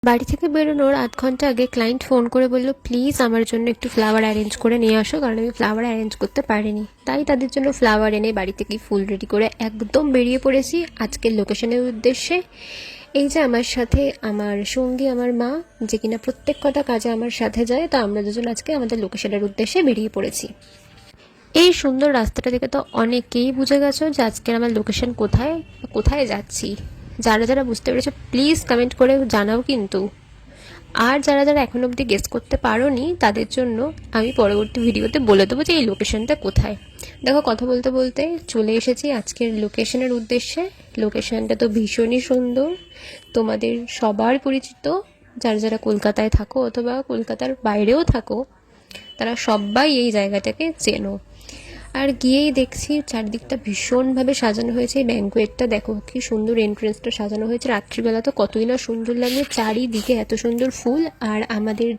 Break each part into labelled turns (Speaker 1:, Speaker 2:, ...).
Speaker 1: বাড়ি থেকে বেরোনোর ৮ ঘন্টা আগে ক্লায়েন্ট ফোন করে বলল, প্লিজ আমার জন্য একটু ফ্লাওয়ার অ্যারেঞ্জ করে নিয়ে আসো, কারণ আমি ফ্লাওয়ার অ্যারেঞ্জ করতে পারিনি। তাই তাদের জন্য ফ্লাওয়ার এনে বাড়ি থেকেই ফুল রেডি করে একদম বেরিয়ে পড়েছি আজকের লোকেশনের উদ্দেশ্যে। এই যে আমার সাথে আমার সঙ্গী, আমার মা, যে কিনা প্রত্যেক কটা কাজে আমার সাথে যায়, তো আমরা দুজন আজকে আমাদের লোকেশনের উদ্দেশ্যে বেরিয়ে পড়েছি। এই সুন্দর রাস্তাটা দেখে তো অনেকেই বুঝে গেছো যে আজকের আমার লোকেশন কোথায়, কোথায় যাচ্ছি। যারা যারা বুঝতে পেরেছো প্লিজ কমেন্ট করে জানাও কিন্তু। আর যারা যারা এখন অবধি গেস করতে পারোনি তাদের জন্য আমি পরবর্তী ভিডিওতে বলে দেবো যে এই লোকেশনটা কোথায়। দেখো, কথা বলতে বলতে চলে এসেছি আজকের লোকেশনের উদ্দেশ্যে। লোকেশনটা তো ভীষণই সুন্দর, তোমাদের সবার পরিচিত। যারা যারা কলকাতায় থাকো অথবা কলকাতার বাইরেও থাকো, তারা সবাই এই জায়গাটাকে চেনো। আর গিয়েই দেখছি চারদিকটা ভীষণভাবে সাজানো হয়েছে। এই ব্যাঙ্কোয়েটটা দেখো কি সুন্দর, এন্ট্রেন্সটা সাজানো হয়েছে। রাত্রিবেলা তো কতই না সুন্দর লাগবে, চারিদিকে এত সুন্দর ফুল। আর আমাদের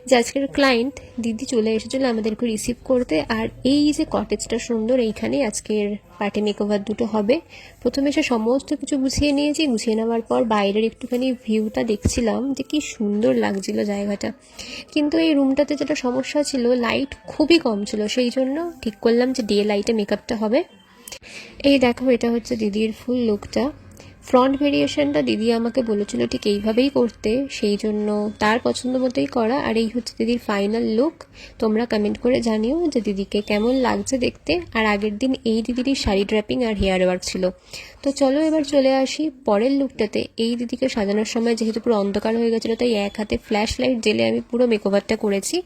Speaker 1: যে আজকের ক্লায়েন্ট দিদি চলে এসেছিলো আমাদেরকে রিসিভ করতে। আর এই যে কটেজটা সুন্দর, এইখানেই আজকের পার্টি মেকওভার দুটো হবে। প্রথমে এসে সমস্ত কিছু গুছিয়ে নিয়েছি, গুছিয়ে নেওয়ার পর বাইরের একটুখানি ভিউটা দেখছিলাম যে কি সুন্দর লাগছিল জায়গাটা। কিন্তু এই রুমটাতে যেটা সমস্যা ছিল, লাইট খুবই কম ছিল, সেই জন্য ঠিক করলাম যে ডে লাইটে মেকআপটা হবে। এই দেখো, এটা হচ্ছে দিদির ফুল লুকটা। ফ্রন্ট ভেরিয়েশনটা দিদি আমাকে বলেছিল ঠিক এইভাবেই করতে, সেই জন্য তার পছন্দ মতোই করা। আর এই হচ্ছে দিদির ফাইনাল লুক। তোমরা কমেন্ট করে জানিও যে দিদিকে কেমন লাগছে দেখতে। আর আগের দিন এই দিদিরই শাড়ি ড্র্যাপিং আর হেয়ার ওয়ার্ক ছিল। তো চলো এবার চলে আসি পরের লুকটাতে। এই দিদিকে সাজানোর সময় যেহেতু পুরো অন্ধকার হয়ে গেছিলো, তাই এক হাতে ফ্ল্যাশ লাইট জেলে আমি পুরো মেকওভারটা করেছি।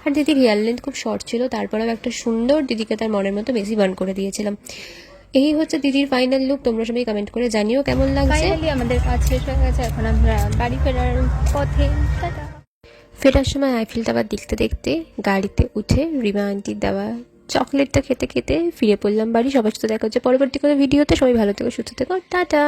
Speaker 1: আর দিদির হেয়ার লেন্থ খুব শর্ট ছিল, তারপরেও একটা সুন্দর দিদিকে তার মনের মতো বেশি বান করে দিয়েছিলাম। এই হচ্ছে দিদির ফাইনাল লুক। তোমরা সবাই কমেন্ট করে জানিও কেমন লাগছে।
Speaker 2: ফাইনালি আমাদের কাজ শেষ হয়ে গেছে, এখন আমরা বাড়ি ফেরার পথে। টাটা।
Speaker 1: ফেরার সময় আইফেল টাওয়ার দেখতে দেখতে গাড়িতে উঠে রিমা আন্টির দেওয়া চকলেটটা খেতে খেতে ফিরে পড়লাম বাড়ি। সবার সাথে দেখা হচ্ছে পরবর্তী কোনো ভিডিওতে। সবাই ভালো থেকো, সুস্থ থেকো, টাটা।